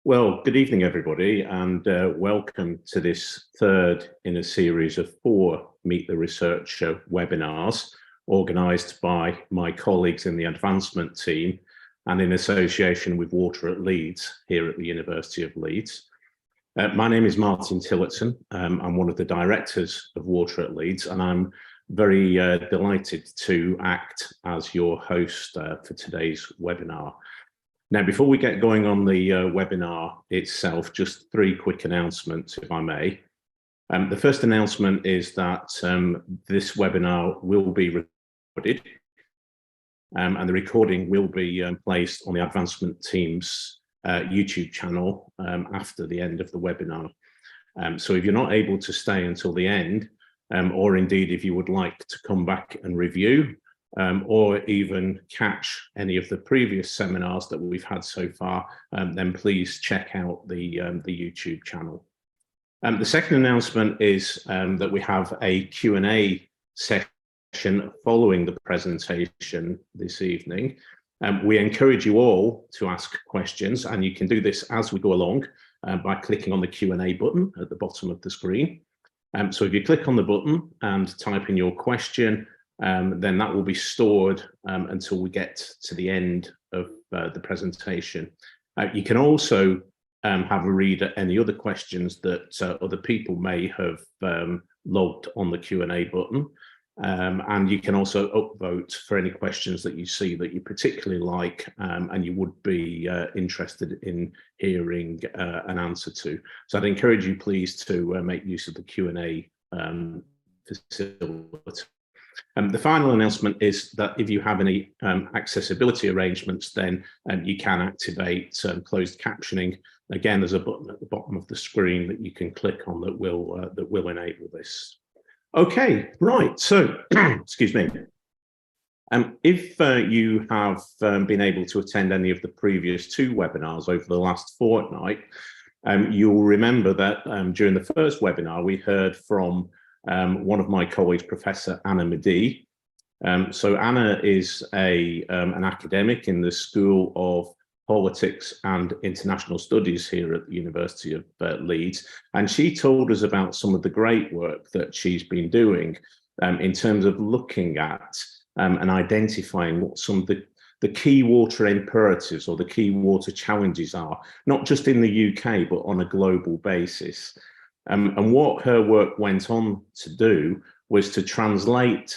Well, good evening, everybody, and welcome to this third in a series of 4 Meet the Researcher webinars organised by my colleagues in the advancement team and in association with Water at Leeds here at the University of Leeds. My name is Martin Tillotson. I'm one of the directors of Water at Leeds, and I'm very delighted to act as your host for today's webinar. Now, before we get going on the webinar itself, just 3 quick announcements, if I may. The first announcement is that this webinar will be recorded, and the recording will be placed on the advancement team's YouTube channel after the end of the webinar. So if you're not able to stay until the end, or indeed if you would like to come back and review, or even catch any of the previous seminars that we've had so far, then please check out the YouTube channel. The second announcement is that we have a Q&A session following the presentation this evening. We encourage you all to ask questions, and you can do this as we go along by clicking on the Q&A button at the bottom of the screen. So if you click on the button and type in your question, then that will be stored until we get to the end of the presentation. You can also have a read at any other questions that other people may have logged on the Q&A button. And you can also upvote for any questions that you see that you particularly like and you would be interested in hearing an answer to. So I'd encourage you please to make use of the Q&A facility. The final announcement is that if you have any accessibility arrangements, then you can activate closed captioning. Again, there's a button at the bottom of the screen that you can click on that will enable this. Okay, right. So, excuse me. If you have been able to attend any of the previous 2 webinars over the last fortnight, you'll remember that during the first webinar we heard from one of my colleagues, Professor Anna Medee. So Anna is an academic in the School of Politics and International Studies here at the University of Leeds, and she told us about some of the great work that she's been doing in terms of looking at and identifying what some of the key water imperatives or the key water challenges are, not just in the UK, but on a global basis. And what her work went on to do was to translate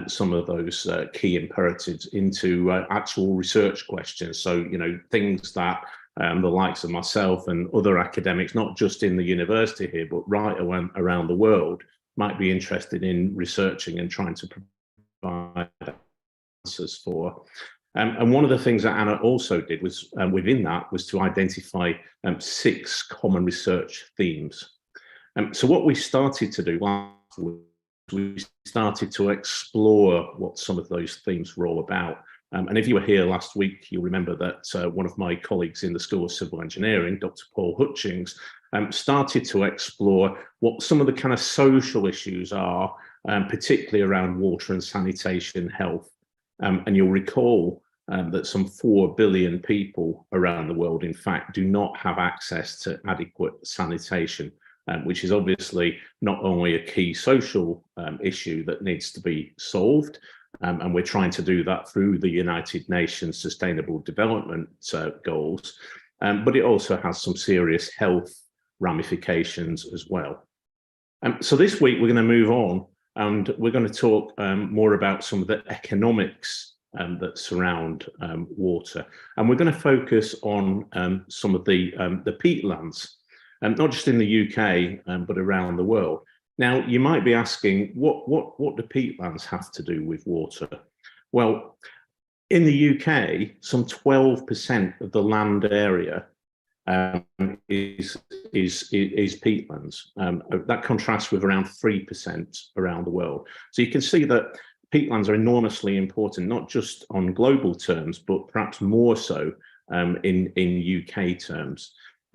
some of those key imperatives into actual research questions. So, you know, things that the likes of myself and other academics, not just in the university here, but right around the world, might be interested in researching and trying to provide answers for. And one of the things that Anna also did was within that was to identify 6 common research themes. So what we started to do last week, we started to explore what some of those themes were all about. And if you were here last week, you'll remember that one of my colleagues in the School of Civil Engineering, Dr. Paul Hutchings, started to explore what some of the kind of social issues are, particularly around water and sanitation health. And you'll recall that some 4 billion people around the world, in fact, do not have access to adequate sanitation. Which is obviously not only a key social issue that needs to be solved, and we're trying to do that through the United Nations Sustainable Development Goals, but it also has some serious health ramifications as well. So this week we're going to move on and we're going to talk more about some of the economics that surround water, and we're going to focus on some of the peatlands. Not just in the UK, but around the world. Now, you might be asking, what do peatlands have to do with water? Well, in the UK, some 12% of the land area is peatlands. That contrasts with around 3% around the world. So you can see that peatlands are enormously important, not just on global terms, but perhaps more so in UK terms.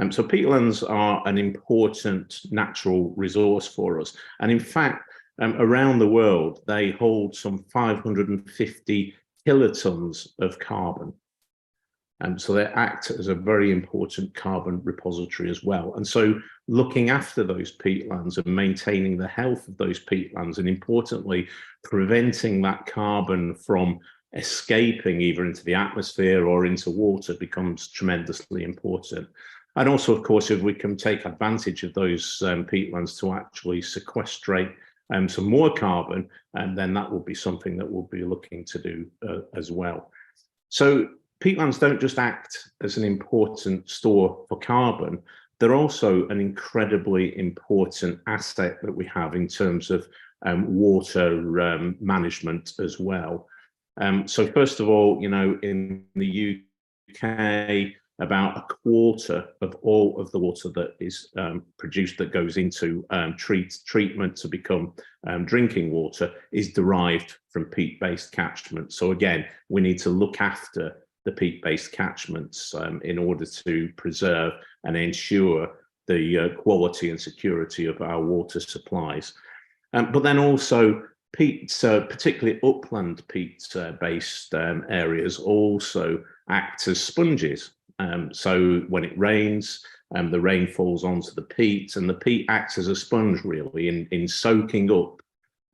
So peatlands are an important natural resource for us. And in fact, around the world, they hold some 550 kilotons of carbon. So they act as a very important carbon repository as well. And so looking after those peatlands and maintaining the health of those peatlands, and importantly, preventing that carbon from escaping either into the atmosphere or into water becomes tremendously important. And also, of course, if we can take advantage of those peatlands to actually sequestrate some more carbon, and then that will be something that we'll be looking to do as well. So peatlands don't just act as an important store for carbon, they're also an incredibly important asset that we have in terms of water management as well. So first of all, you know, in the UK, about a quarter of all of the water that is produced that goes into treatment to become drinking water is derived from peat-based catchments. So again, we need to look after the peat-based catchments in order to preserve and ensure the quality and security of our water supplies. But then also peat, particularly upland peat-based areas, also act as sponges. So when it rains, the rain falls onto the peat, and the peat acts as a sponge really in soaking up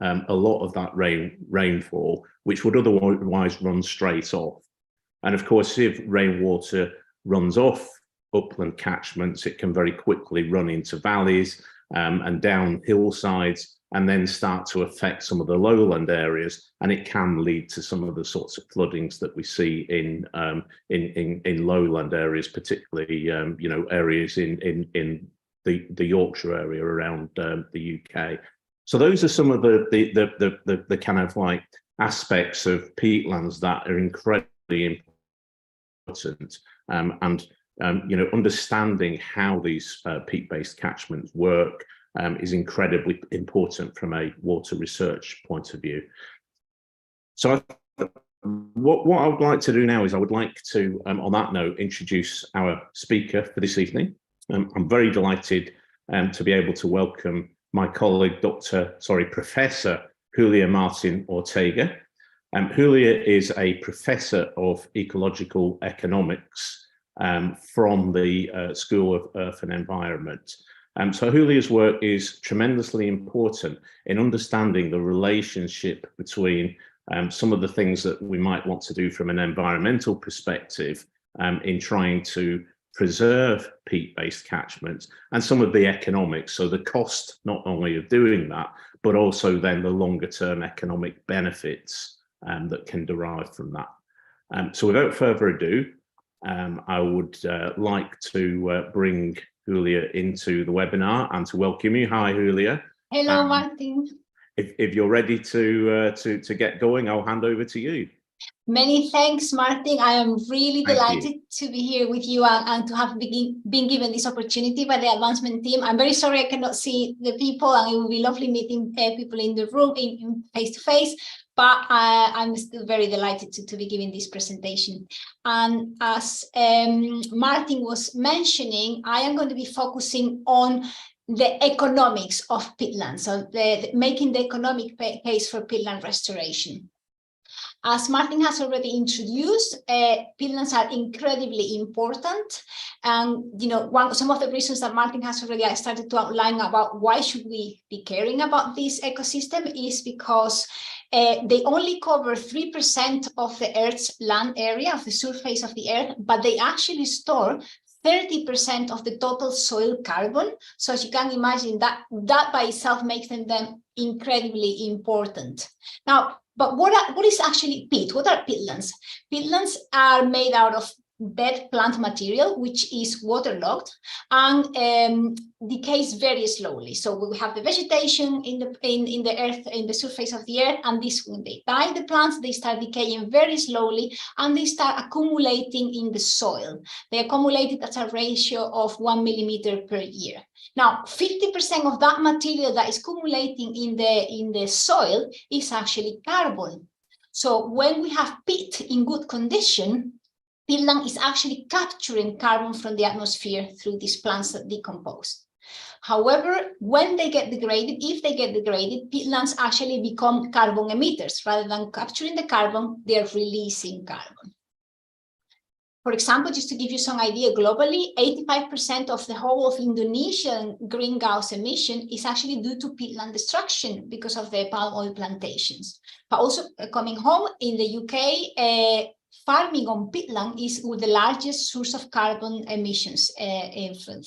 a lot of that rainfall, which would otherwise run straight off. And of course, if rainwater runs off upland catchments, it can very quickly run into valleys and down hillsides, and then start to affect some of the lowland areas, and it can lead to some of the sorts of floodings that we see in lowland areas, particularly you know, areas in the Yorkshire area around the UK. So those are some of the kind of like aspects of peatlands that are incredibly important, and you know, understanding how these peat-based catchments work is incredibly important from a water research point of view. So what I would like to do now is I would like to, on that note, introduce our speaker for this evening. I'm very delighted to be able to welcome my colleague, Professor Julia Martin-Ortega. Julia is a professor of ecological economics from the School of Earth and Environment. So Julia's work is tremendously important in understanding the relationship between some of the things that we might want to do from an environmental perspective in trying to preserve peat-based catchments, and some of the economics, so the cost not only of doing that, but also then the longer term economic benefits that can derive from that. So without further ado, I would like to bring Julia into the webinar and to welcome you. Hi, Julia. Hello, Martin. If you're ready to get going, I'll hand over to you. Many thanks, Martin. I am really delighted to be here with you and to have been given this opportunity by the advancement team. I'm very sorry I cannot see the people, and it will be lovely meeting people in the room in face-to-face, but I'm still very delighted to be giving this presentation. And as Martin was mentioning, I am going to be focusing on the economics of peatland, so making the economic case for peatland restoration. As Martin has already introduced, peatlands are incredibly important, and you know, some of the reasons that Martin has already started to outline about why should we be caring about this ecosystem is because they only cover 3% of the Earth's land area, of the surface of the Earth, but they actually store 30% of the total soil carbon. So as you can imagine, that by itself makes them incredibly important. Now, but what is actually peat? What are peatlands? Peatlands are made out of dead plant material, which is waterlogged and decays very slowly. So we have the vegetation in the earth, in the surface of the earth, and this, when they die, the plants, they start decaying very slowly, and they start accumulating in the soil. They accumulated at a ratio of 1 millimeter per year. Now, 50% of that material that is accumulating in the soil is actually carbon. So when we have peat in good condition, peatland is actually capturing carbon from the atmosphere through these plants that decompose. However, when they get degraded, if they get degraded, peatlands actually become carbon emitters. Rather than capturing the carbon, they're releasing carbon. For example, just to give you some idea, globally, 85% of the whole of Indonesian greenhouse emission is actually due to peatland destruction because of the palm oil plantations. But also coming home in the UK, farming on peatland is the largest source of carbon emissions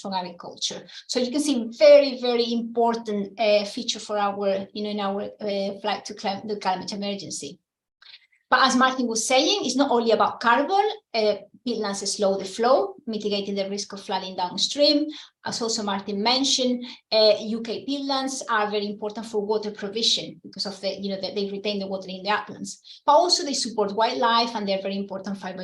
from agriculture. So you can see very, very important feature for our, in our flight to the climate emergency. But as Martin was saying, it's not only about carbon. Peatlands slow the flow, mitigating the risk of flooding downstream. As also Martin mentioned, UK peatlands are very important for water provision because of the, they retain the water in the uplands. But also they support wildlife and they're very important for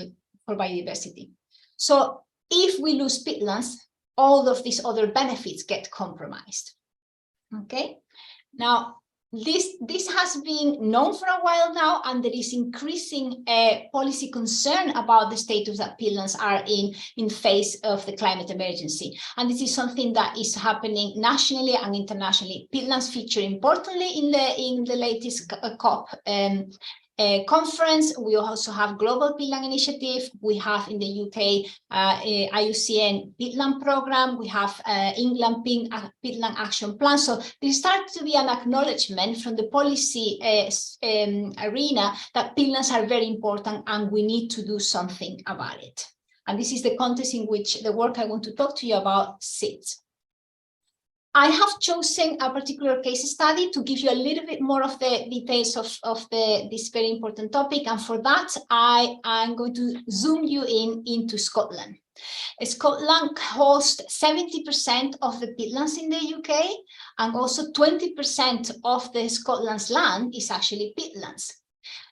biodiversity. So if we lose peatlands, all of these other benefits get compromised. Okay, now this has been known for a while now, and there is increasing policy concern about the status that peatlands are in face of the climate emergency. And this is something that is happening nationally and internationally. Peatlands feature importantly in the latest COP conference. We also have Global Peatland Initiative. We have in the UK IUCN Peatland Program. We have England Peatland Action Plan. So there starts to be an acknowledgement from the policy arena that peatlands are very important and we need to do something about it. And this is the context in which the work I want to talk to you about sits. I have chosen a particular case study to give you a little bit more of the details of this very important topic. And for that, I am going to zoom you into Scotland. Scotland hosts 70% of the peatlands in the UK, and also 20% of the Scotland's land is actually peatlands.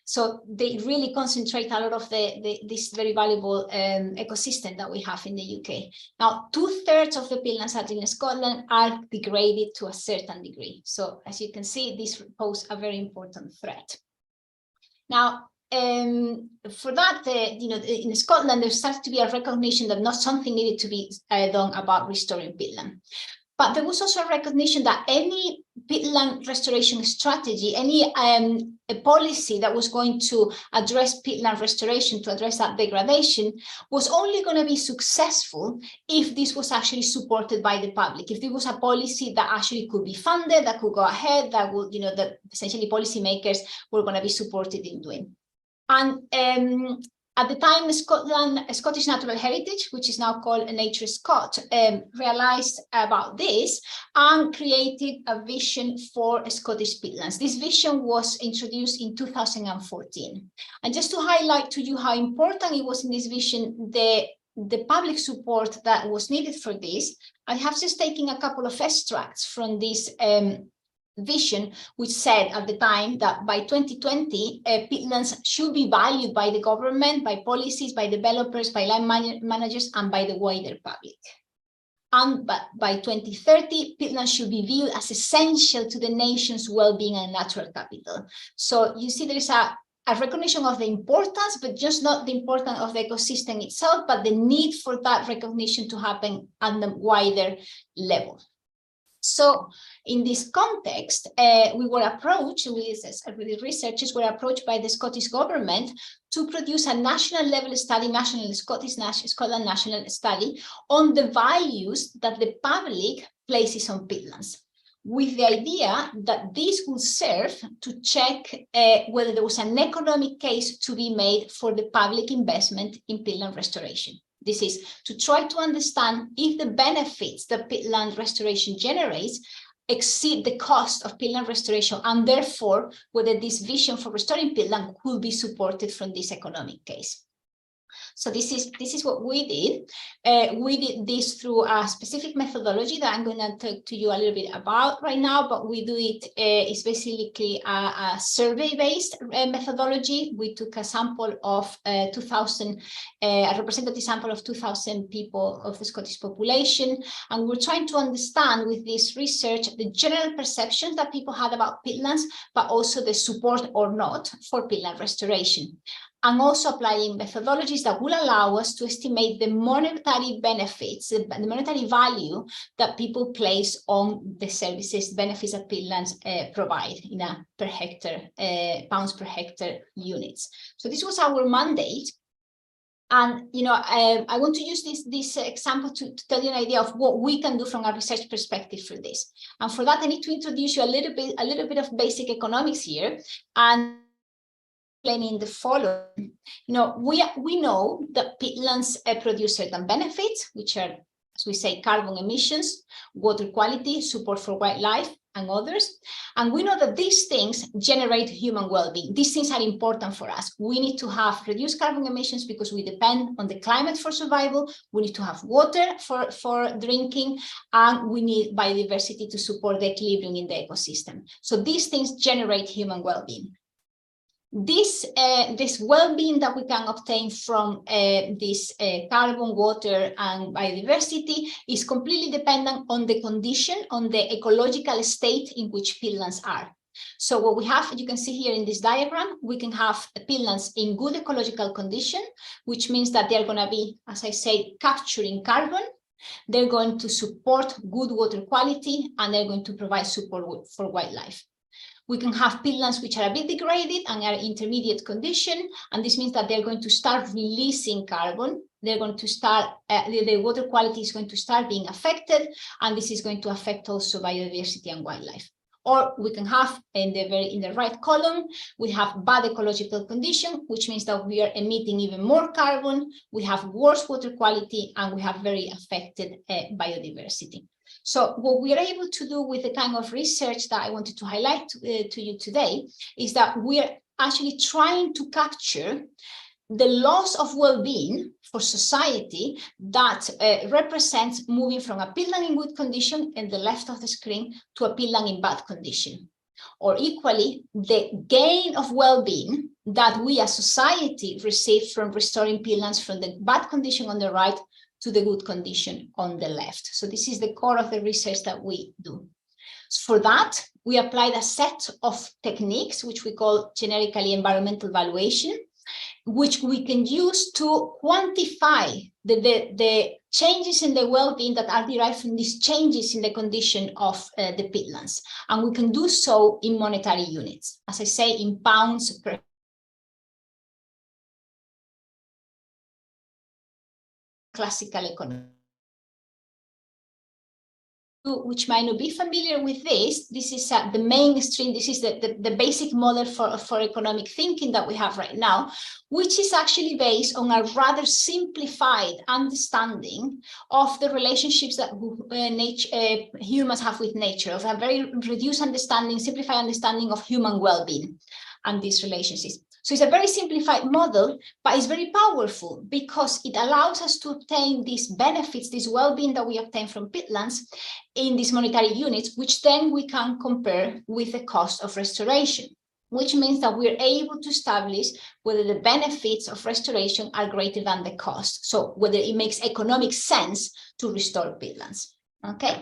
So they really concentrate a lot of this very valuable ecosystem that we have in the UK. Now, 2/3 of the peatlands that in Scotland are degraded to a certain degree. So as you can see, this poses a very important threat. Now, for that, in Scotland, there starts to be a recognition that not something needed to be done about restoring peatland. But there was also a recognition that any peatland restoration strategy, any a policy that was going to address peatland restoration, to address that degradation, was only going to be successful if this was actually supported by the public. If there was a policy that actually could be funded, that could go ahead, that would, that essentially policymakers were going to be supported in doing. And at the time, Scottish Natural Heritage, which is now called Nature Scot, realized about this and created a vision for Scottish peatlands. This vision was introduced in 2014. And just to highlight to you how important it was in this vision, the public support that was needed for this, I have just taken a couple of extracts from this vision, which said at the time that by 2020, peatlands should be valued by the government, by policies, by developers, by land managers, and by the wider public. And by 2030, peatlands should be viewed as essential to the nation's well-being and natural capital. So you see there is a recognition of the importance, but just not the importance of the ecosystem itself, but the need for that recognition to happen at the wider level. So in this context, we were approached, the researchers were approached by the Scottish government to produce a national level study, Scotland national study on the values that the public places on peatlands, with the idea that this would serve to check whether there was an economic case to be made for the public investment in peatland restoration. This is to try to understand if the benefits that peatland restoration generates exceed the cost of peatland restoration, and therefore whether this vision for restoring peatland could be supported from this economic case. So this is what we did. We did this through a specific methodology that I'm going to talk to you a little bit about right now, but we do it, it's basically a survey-based methodology. We took a sample of 2,000, a representative sample of 2,000 people of the Scottish population, and we're trying to understand with this research the general perceptions that people had about peatlands, but also the support or not for peatland restoration, and also applying methodologies that will allow us to estimate the monetary benefits, the monetary value that people place on the services, benefits that peatlands provide in a per hectare, pounds per hectare units. So this was our mandate. And I want to use this example to tell you an idea of what we can do from a research perspective for this. And for that, I need to introduce you a little bit of basic economics here, and explaining the following. We know that peatlands produce certain benefits, which are, as we say, carbon emissions, water quality, support for wildlife, and others. And we know that these things generate human well-being. These things are important for us. We need to have reduced carbon emissions because we depend on the climate for survival. We need to have water for drinking, and we need biodiversity to support the equilibrium in the ecosystem. So these things generate human well-being. This well-being that we can obtain from this carbon, water, and biodiversity is completely dependent on the condition, on the ecological state in which peatlands are. So what we have, you can see here in this diagram, we can have peatlands in good ecological condition, which means that they're going to be, as I say, capturing carbon. They're going to support good water quality, and they're going to provide support for wildlife. We can have peatlands which are a bit degraded and are intermediate condition, and this means that they're going to start releasing carbon. They're going to start, the water quality is going to start being affected, and this is going to affect also biodiversity and wildlife. Or we can have in the right column, we have bad ecological condition, which means that we are emitting even more carbon, we have worse water quality, and we have very affected biodiversity. So what we are able to do with the kind of research that I wanted to highlight to you today is that we are actually trying to capture the loss of well-being for society that represents moving from a peatland in good condition in the left of the screen to a peatland in bad condition. Or equally, the gain of well-being that we as society receive from restoring peatlands from the bad condition on the right to the good condition on the left. So this is the core of the research that we do. For that, we applied a set of techniques, which we call generically environmental valuation, which we can use to quantify the changes in the well-being that are derived from these changes in the condition of the peatlands. And we can do so in monetary units, as I say, in pounds per classical economy. Which might not be familiar with this is the mainstream, this is the basic model for economic thinking that we have right now, which is actually based on a rather simplified understanding of the relationships that humans have with nature, of a very reduced understanding, simplified understanding of human well-being and these relationships. So it's a very simplified model, but it's very powerful because it allows us to obtain these benefits, this well-being that we obtain from peatlands in these monetary units, which then we can compare with the cost of restoration, which means that we're able to establish whether the benefits of restoration are greater than the cost. So whether it makes economic sense to restore peatlands. Okay.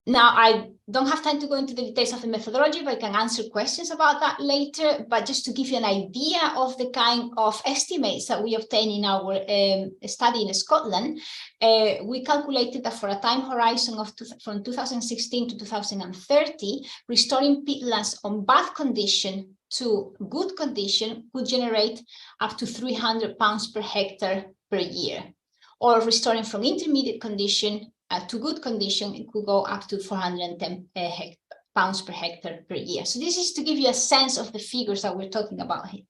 Now, I don't have time to go into the details of the methodology, but I can answer questions about that later. But just to give you an idea of the kind of estimates that we obtained in our study in Scotland, we calculated that for a time horizon of from 2016 to 2030, restoring peatlands on bad condition to good condition would generate up to £300 per hectare per year, or restoring from intermediate condition to good condition, it could go up to £410 per hectare per year. So this is to give you a sense of the figures that we're talking about here.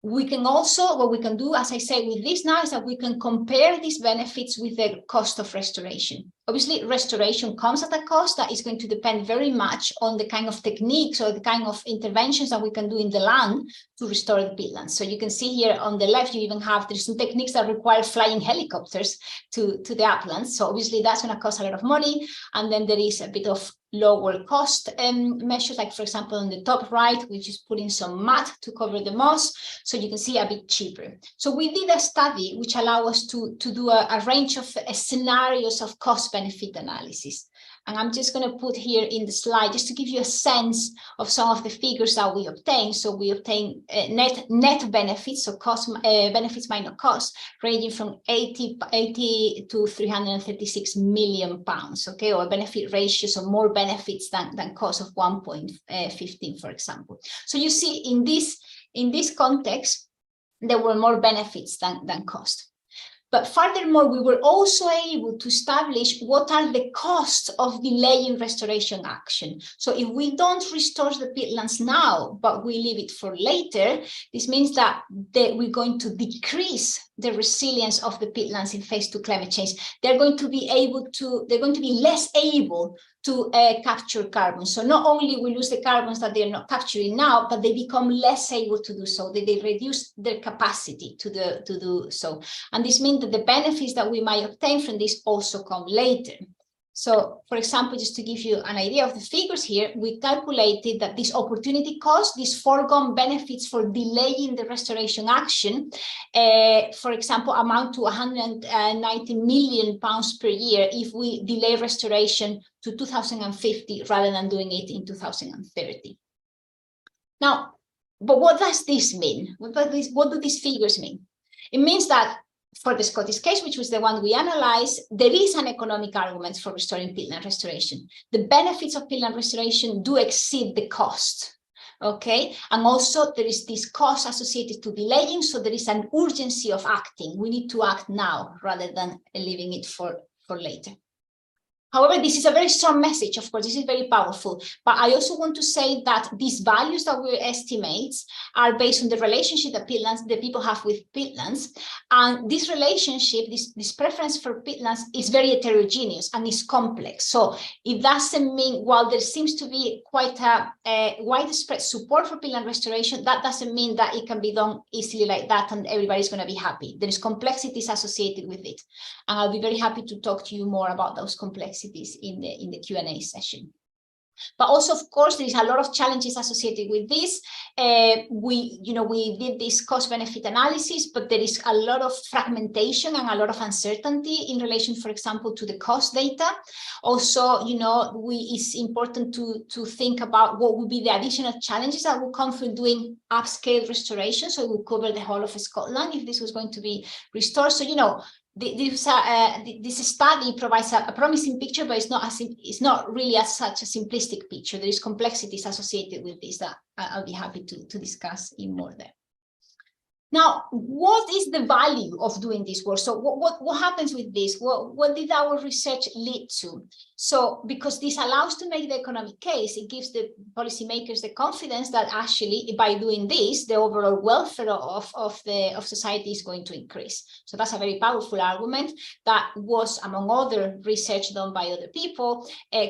We can also, what we can do, as I say, with this now is that we can compare these benefits with the cost of restoration. Obviously, restoration comes at a cost that is going to depend very much on the kind of techniques or the kind of interventions that we can do in the land to restore the peatlands. So you can see here on the left, you even have, there's some techniques that require flying helicopters to the uplands. So obviously that's going to cost a lot of money. And then there is a bit of lower cost measures, like for example on the top right, which is putting some mud to cover the moss, so you can see a bit cheaper. So we did a study which allows us to do a range of scenarios of cost benefit analysis. And I'm just going to put here in the slide just to give you a sense of some of the figures that we obtain. So we obtain net benefits, so cost benefits minus cost, ranging from 80 to 336 million pounds, okay, or benefit ratios or more benefits than cost of 1.15, for example. So you see in this context, there were more benefits than cost. But furthermore, we were also able to establish what are the costs of delaying restoration action. So if we don't restore the peatlands now, but we leave it for later, this means that we're going to decrease the resilience of the peatlands in phase 2 climate change. They're going to be less able to capture carbon. So not only we lose the carbons that they're not capturing now, but they become less able to do so. They reduce their capacity to do so. And this means that the benefits that we might obtain from this also come later. So, for example, just to give you an idea of the figures here, we calculated that this opportunity cost, these foregone benefits for delaying the restoration action, for example, amount to 190 million pounds per year if we delay restoration to 2050 rather than doing it in 2030. Now, but what does this mean? What do these figures mean? It means that for the Scottish case, which was the one we analyzed, there is an economic argument for restoring peatland restoration. The benefits of peatland restoration do exceed the cost, okay? And also there is this cost associated to delaying, so there is an urgency of acting. We need to act now rather than leaving it for later. However, this is a very strong message, of course, this is very powerful, but I also want to say that these values that we estimate are based on the relationship that the people have with peatlands, and this relationship, this preference for peatlands is very heterogeneous and is complex. So it doesn't mean, while there seems to be quite a widespread support for peatland restoration, that doesn't mean that it can be done easily like that and everybody's going to be happy. There is complexities associated with it, and I'll be very happy to talk to you more about those complexities in the Q&A session. But also, of course, there is a lot of challenges associated with this. We did this cost-benefit analysis, but there is a lot of fragmentation and a lot of uncertainty in relation, for example, to the cost data. Also, it's important to think about what would be the additional challenges that will come from doing upscale restoration. So it will cover the whole of Scotland if this was going to be restored. So, this study provides a promising picture, but it's not really as such a simplistic picture. There is complexities associated with this that I'll be happy to discuss in more there. Now, what is the value of doing this work? So what happens with this? What did our research lead to? So because this allows to make the economic case, it gives the policymakers the confidence that actually by doing this, the overall welfare of society is going to increase. So that's a very powerful argument that was, among other research done by other people,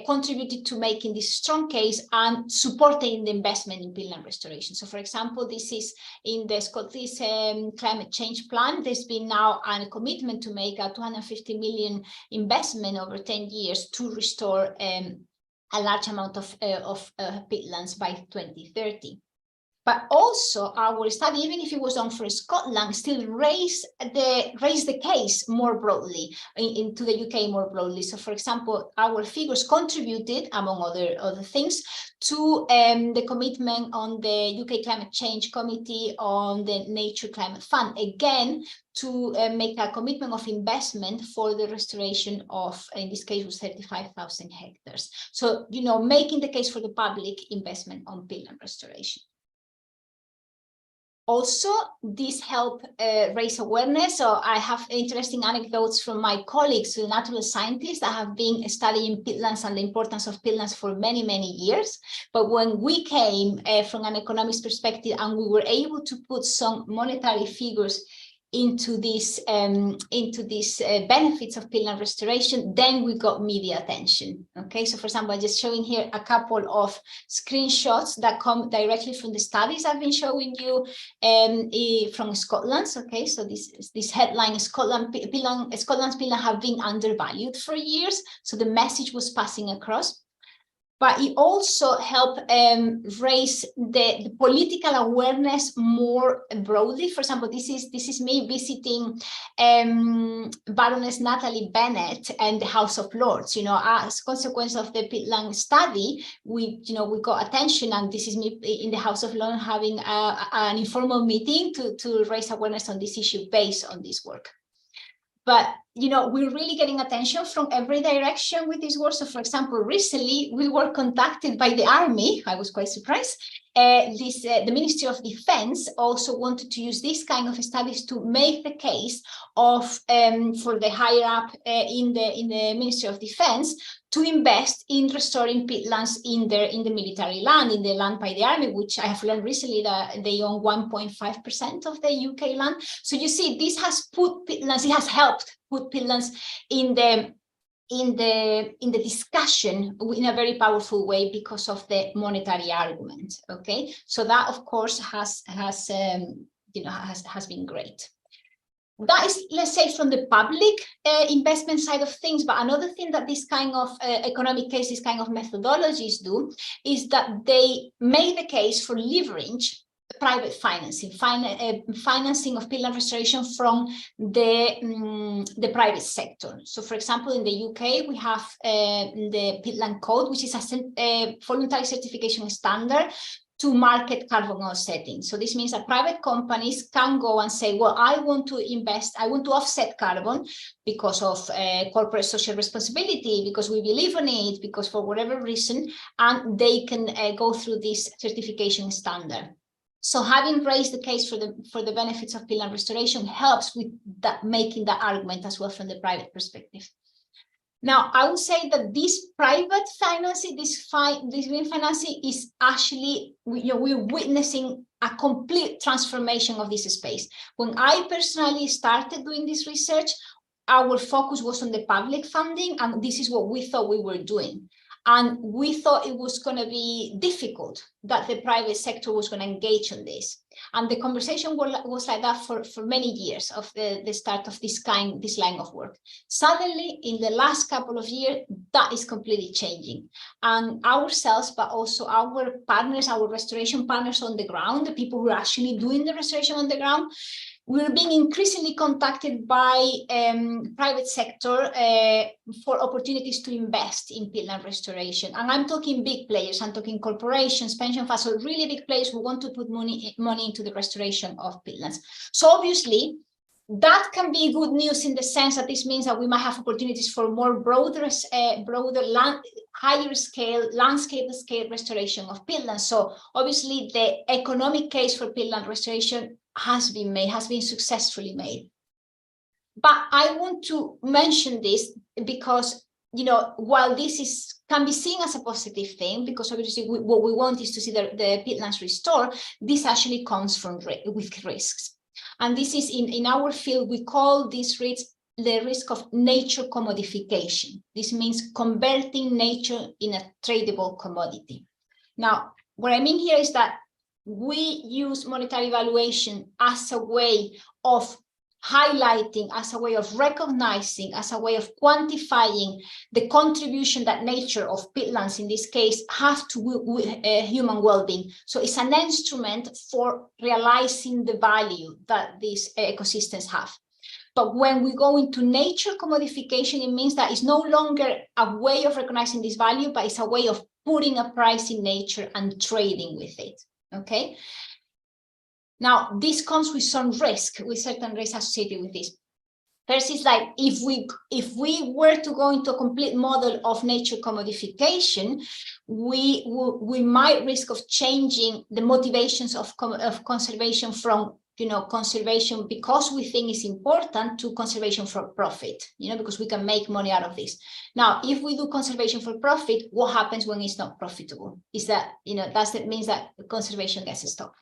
contributed to making this strong case and supporting the investment in peatland restoration. So for example, this is in the Scottish climate change plan. There's been now a commitment to make a 250 million investment over 10 years to restore a large amount of peatlands by 2030. But also our study, even if it was done for Scotland, still raised the case more broadly into the UK more broadly. So for example, our figures contributed, among other things, to the commitment on the UK Climate Change Committee on the Nature Climate Fund, again, to make a commitment of investment for the restoration of, in this case, was 35,000 hectares. So, making the case for the public investment on peatland restoration. Also, this helped raise awareness. So I have interesting anecdotes from my colleagues, the natural scientists that have been studying peatlands and the importance of peatlands for many, many years. But when we came from an economics perspective and we were able to put some monetary figures into these benefits of peatland restoration, then we got media attention. Okay, so for example, I'm just showing here a couple of screenshots that come directly from the studies I've been showing you from Scotland. Okay, so this headline, Scotland's peatland have been undervalued for years. So the message was passing across. But it also helped raise the political awareness more broadly. For example, this is me visiting Baroness Natalie Bennett and the House of Lords. As a consequence of the peatland study, we got attention, and this is me in the House of Lords having an informal meeting to raise awareness on this issue based on this work. But, we're really getting attention from every direction with this work. So, for example, recently we were contacted by the army. I was quite surprised the Ministry of Defense also wanted to use this kind of studies to make the case of for the higher up in the Ministry of Defense to invest in restoring peatlands in the military land, in the land by the army, which I have learned recently that they own 1.5% of the UK land. So you see, this has put peatlands, it has helped put peatlands in the discussion in a very powerful way because of the monetary argument. Okay, so that of course has been great. That is, let's say, from the public investment side of things. But another thing that this kind of economic case, this kind of methodologies do, is that they make the case for leverage private financing, financing of peatland restoration from the private sector. So, for example, in the UK, we have the Peatland Code, which is a voluntary certification standard to market carbon offsetting. So this means that private companies can go and say, well, I want to invest, I want to offset carbon because of corporate social responsibility, because we believe in it, because for whatever reason, and they can go through this certification standard. So having raised the case for the benefits of peatland restoration helps with that, making that argument as well from the private perspective. Now, I would say that this private financing, this green financing is actually, we're witnessing a complete transformation of this space. When I personally started doing this research, our focus was on the public funding, and this is what we thought we were doing. And we thought it was going to be difficult that the private sector was going to engage on this. And the conversation was like that for many years of the start of this line of work. Suddenly, in the last couple of years, that is completely changing. And ourselves, but also our partners, our restoration partners on the ground, the people who are actually doing the restoration on the ground, we're being increasingly contacted by private sector for opportunities to invest in peatland restoration. And I'm talking big players, I'm talking corporations, pension funds, so really big players who want to put money into the restoration of peatlands. So obviously, that can be good news in the sense that this means that we might have opportunities for more broader land, higher scale, landscape scale restoration of peatlands. So obviously, the economic case for peatland restoration has been successfully made. But I want to mention this because, while this can be seen as a positive thing, because obviously what we want is to see the peatlands restored, this actually comes with risks. And this is in our field, we call this risk the risk of nature commodification. This means converting nature in a tradable commodity. Now, what I mean here is that we use monetary valuation as a way of highlighting, as a way of recognizing, as a way of quantifying the contribution that nature of peatlands, in this case, have to human well-being. So it's an instrument for realizing the value that these ecosystems have. But when we go into nature commodification, it means that it's no longer a way of recognizing this value, but it's a way of putting a price in nature and trading with it. Okay. Now, this comes with some risk, with certain risks associated with this. First is like, if we were to go into a complete model of nature commodification, we might risk of changing the motivations of conservation from, conservation because we think it's important to conservation for profit, because we can make money out of this. Now, if we do conservation for profit, what happens when it's not profitable? Is that, that means that conservation gets stopped.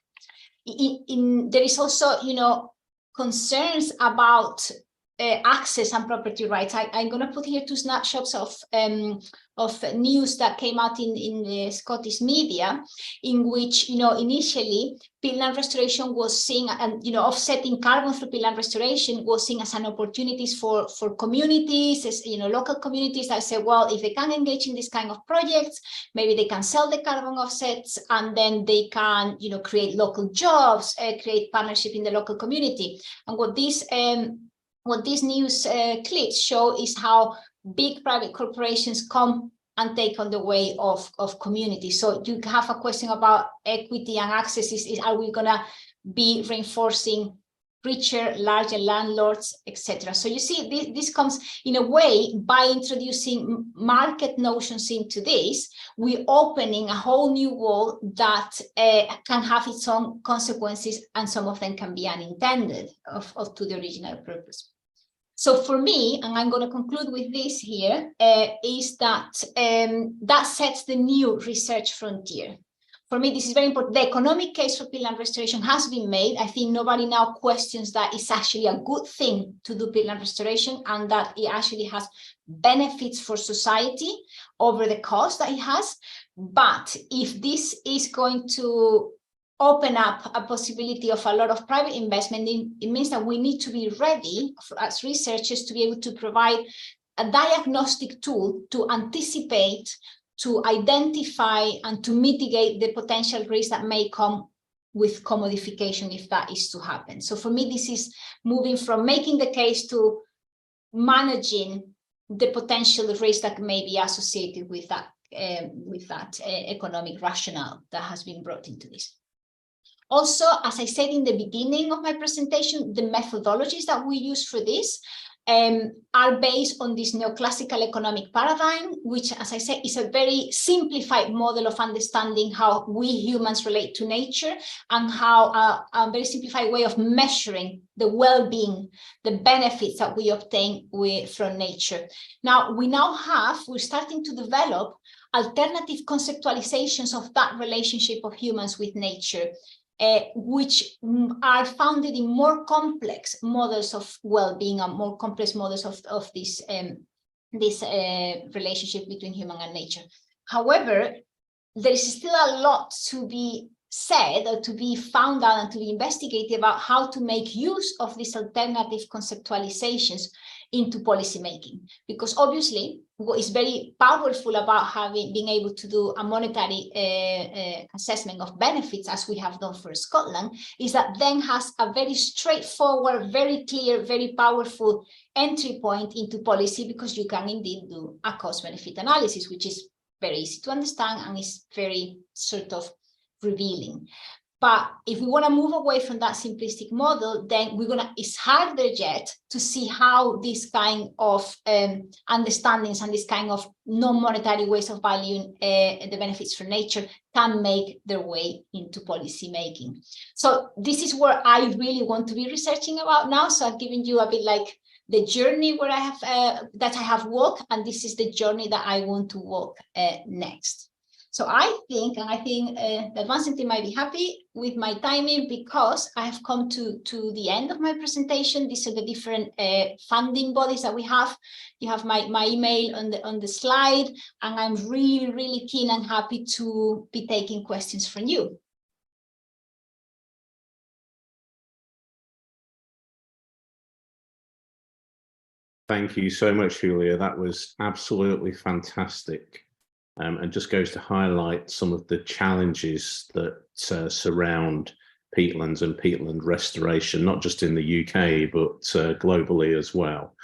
There is also, concerns about access and property rights. I'm going to put here 2 snapshots of news that came out in the Scottish media, in which, initially peatland restoration was seen, and offsetting carbon through peatland restoration was seen as an opportunity for communities, as, local communities that say, well, if they can engage in this kind of projects, maybe they can sell the carbon offsets, and then they can, create local jobs, create partnership in the local community. And what these news clips show is how big private corporations come and take on the way of communities. So you have a question about equity and access. Are we going to be reinforcing richer, larger landlords, etc. So you see, this comes in a way by introducing market notions into this. We're opening a whole new world that can have its own consequences, and some of them can be unintended to the original purpose. So for me, and I'm going to conclude with this here, is that that sets the new research frontier. For me, this is very important. The economic case for peatland restoration has been made. I think nobody now questions that it's actually a good thing to do peatland restoration, and that it actually has benefits for society over the cost that it has. But if this is going to open up a possibility of a lot of private investment, it means that we need to be ready as researchers to be able to provide a diagnostic tool to anticipate, to identify, and to mitigate the potential risks that may come with commodification if that is to happen. So for me, this is moving from making the case to managing the potential risk that may be associated with that economic rationale that has been brought into this. Also, as I said in the beginning of my presentation, the methodologies that we use for this are based on this neoclassical economic paradigm, which, as I said, is a very simplified model of understanding how we humans relate to nature, and how a very simplified way of measuring the well-being, the benefits that we obtain from nature. Now, we're starting to develop alternative conceptualizations of that relationship of humans with nature, which are founded in more complex models of well-being and more complex models of this relationship between human and nature. However, there is still a lot to be said, or to be found out and to be investigated about how to make use of these alternative conceptualizations into policymaking. Because obviously, what is very powerful about being able to do a monetary assessment of benefits, as we have done for Scotland, is that then has a very straightforward, very clear, very powerful entry point into policy, because you can indeed do a cost-benefit analysis, which is very easy to understand and is very sort of revealing. But if we want to move away from that simplistic model, then it's harder yet to see how this kind of understandings and this kind of non-monetary ways of valuing the benefits for nature can make their way into policy making. So this is where I really want to be researching about now. So I've given you a bit like the journey where that I have walked, and this is the journey that I want to walk next. So I think the advancing team might be happy with my timing, because I have come to the end of my presentation. These are the different funding bodies that we have. You have my email on the slide, and I'm really, really keen and happy to be taking questions from you. Thank you so much, Julia. That was absolutely fantastic. And just goes to highlight some of the challenges that surround peatlands and peatland restoration, not just in the UK, but globally as well.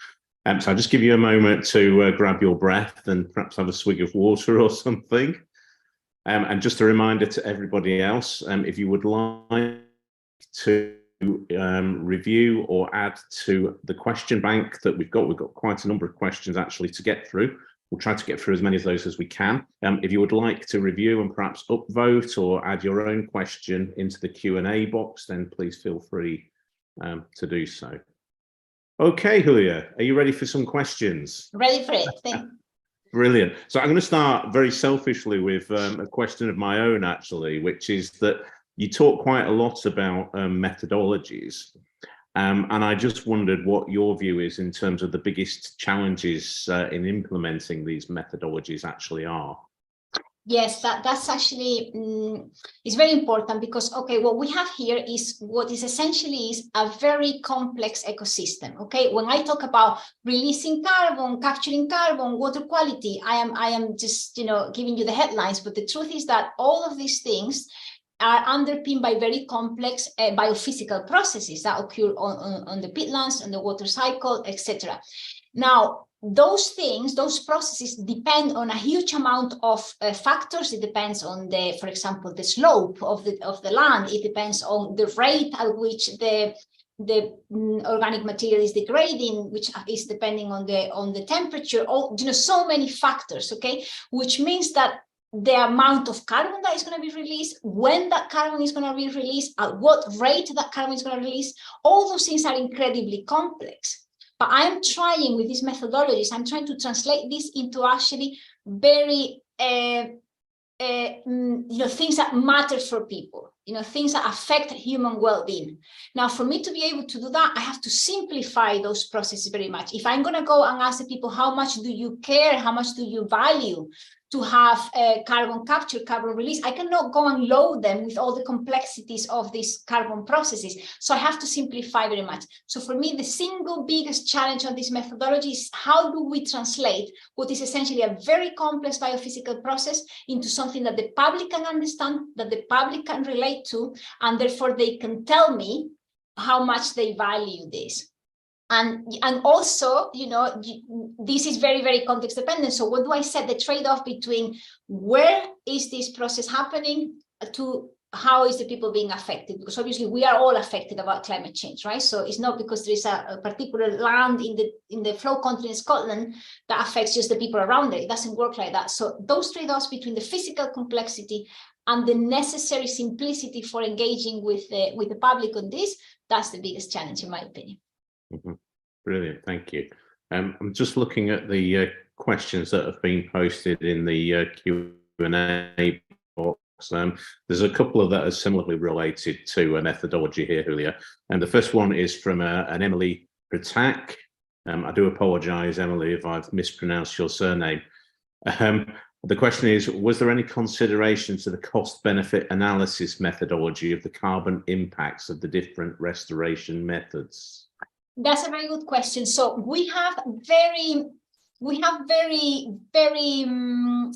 So I'll just give you a moment to grab your breath and perhaps have a swig of water or something. And just a reminder to everybody else, if you would like to review or add to the question bank that we've got quite a number of questions actually to get through. We'll try to get through as many of those as we can. If you would like to review and perhaps upvote or add your own question into the Q&A box, then please feel free to do so. Okay, Julia, are you ready for some questions? Ready for it. Thank you. Brilliant. So I'm going to start very selfishly with a question of my own, actually, which is that you talk quite a lot about methodologies. And I just wondered what your view is in terms of the biggest challenges in implementing these methodologies actually are. Yes, that's actually is very important, because, okay, what we have here is what is essentially is a very complex ecosystem. Okay, when I talk about releasing carbon, capturing carbon, water quality, I am just, you know, giving you the headlines, but the truth is that all of these things are underpinned by very complex biophysical processes that occur on the peatlands, on the water cycle, etc. Now, those things, those processes depend on a huge amount of factors. It depends on for example, the slope of the land. It depends on the rate at which the organic material is degrading, which is depending on the temperature, so many factors, okay, which means that the amount of carbon that is going to be released, when that carbon is going to be released, at what rate that carbon is going to release, all those things are incredibly complex. But I'm trying with these methodologies, I'm trying to translate this into actually very things that matter for people, things that affect human well-being. Now, for me to be able to do that, I have to simplify those processes very much. If I'm going to go and ask the people, how much do you care? How much do you value to have carbon capture, carbon release? I cannot go and load them with all the complexities of these carbon processes. So I have to simplify very much. So for me, the single biggest challenge of this methodology is how do we translate what is essentially a very complex biophysical process into something that the public can understand, that the public can relate to, and therefore they can tell me how much they value this. And also, this is very, very context dependent. So what do I set the trade-off between where is this process happening to how is the people being affected? Because obviously we are all affected about climate change, right? So it's not because there is a particular land in the flow country in Scotland that affects just the people around it. It doesn't work like that. So those trade-offs between the physical complexity and the necessary simplicity for engaging with the public on this, that's the biggest challenge in my opinion. Mm-hmm. Brilliant, thank you. I'm just looking at the questions that have been posted in the Q&A box. There's a couple of that are similarly related to a methodology here, Julia. And the first one is from an Emily Pratak. I do apologise, Emily, if I've mispronounced your surname. The question is, was there any consideration to the cost-benefit analysis methodology of the carbon impacts of the different restoration methods? That's a very good question. So we have very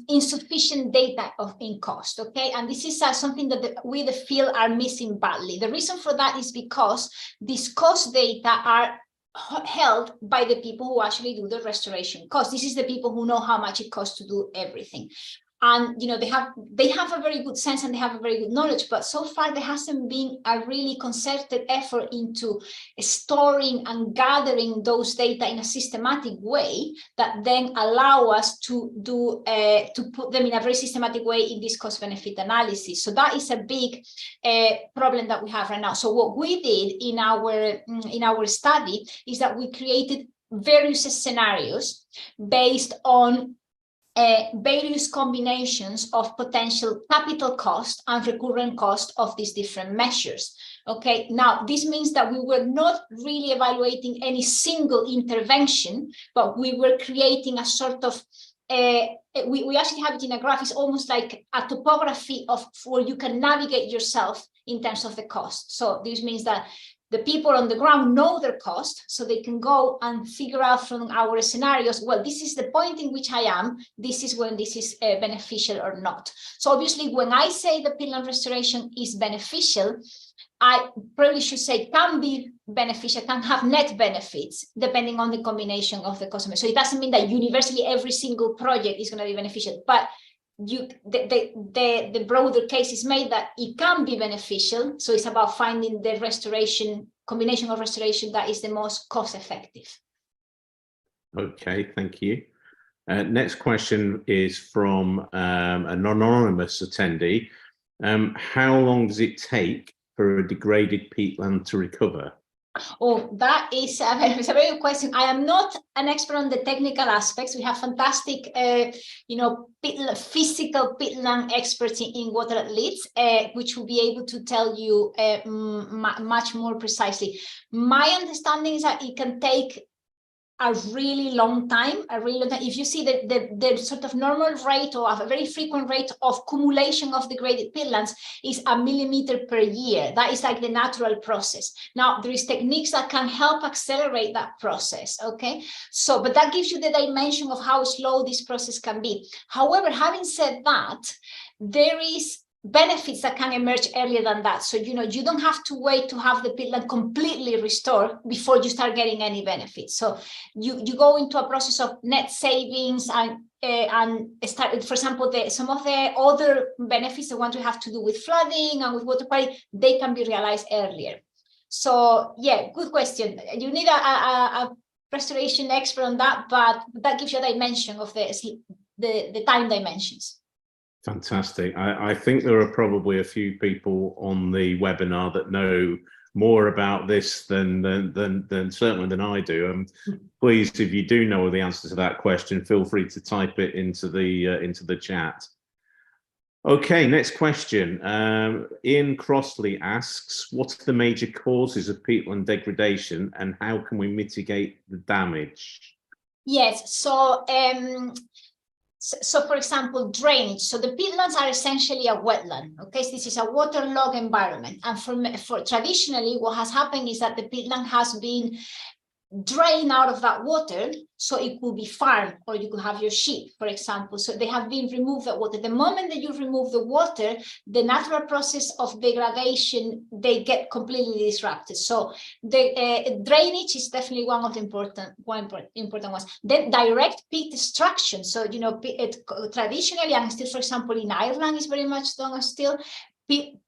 insufficient data in cost, okay? And this is something that we, the field, are missing badly. The reason for that is because these cost data are held by the people who actually do the restoration cost. This is the people who know how much it costs to do everything. And they have a very good sense and they have a very good knowledge, but so far there hasn't been a really concerted effort into storing and gathering those data in a systematic way that then allow us to do to put them in a very systematic way in this cost-benefit analysis. So that is a big problem that we have right now. So what we did in our study is that we created various scenarios based on various combinations of potential capital cost and recurrent cost of these different measures. Okay, now this means that we were not really evaluating any single intervention, but we were creating a sort of we actually have it in a graph. It's almost like a topography of where you can navigate yourself in terms of the cost. So this means that the people on the ground know their cost, so they can go and figure out from our scenarios, well, this is the point in which I am, this is when this is beneficial or not. So obviously, when I say the peatland restoration is beneficial, I probably should say can be beneficial, can have net benefits, depending on the combination of the customer. So it doesn't mean that universally every single project is going to be beneficial, but the broader case is made that it can be beneficial. So it's about finding the restoration combination of restoration that is the most cost effective. Okay, thank you. Next question is from an anonymous attendee. How long does it take for a degraded peatland to recover? Oh, that is a very good question. I am not an expert on the technical aspects. We have fantastic, physical peatland experts in water at Leeds, which will be able to tell you much more precisely. My understanding is that it can take a really long time, If you see the sort of normal rate or a very frequent rate of accumulation of degraded peatlands is 1 millimeter per year. That is like the natural process. Now, there is techniques that can help accelerate that process, okay? So, but that gives you the dimension of how slow this process can be. However, having said that, there is benefits that can emerge earlier than that. So, you don't have to wait to have the peatland completely restored before you start getting any benefits. So you go into a process of net savings and start, for example, some of the other benefits, the ones we have to do with flooding and with water quality, they can be realized earlier. So yeah, good question. You need a restoration expert on that, but that gives you a dimension of the time dimensions. Fantastic. I think there are probably a few people on the webinar that know more about this than certainly than I do. Please, if you do know the answer to that question, feel free to type it into the chat. Okay, next question. Ian Crossley asks, what are the major causes of peatland degradation and how can we mitigate the damage? Yes, so for example, drainage. So the peatlands are essentially a wetland. Okay, so this is a waterlogged environment. And for traditionally, what has happened is that the peatland has been drained out of that water, so it could be farmed, or you could have your sheep, for example. So they have been removed that water. The moment that you remove the water, the natural process of degradation, they get completely disrupted. So the drainage is definitely one of the important ones. Then direct peat extraction. So traditionally, and still, for example, in Ireland, is very much done still. Peat,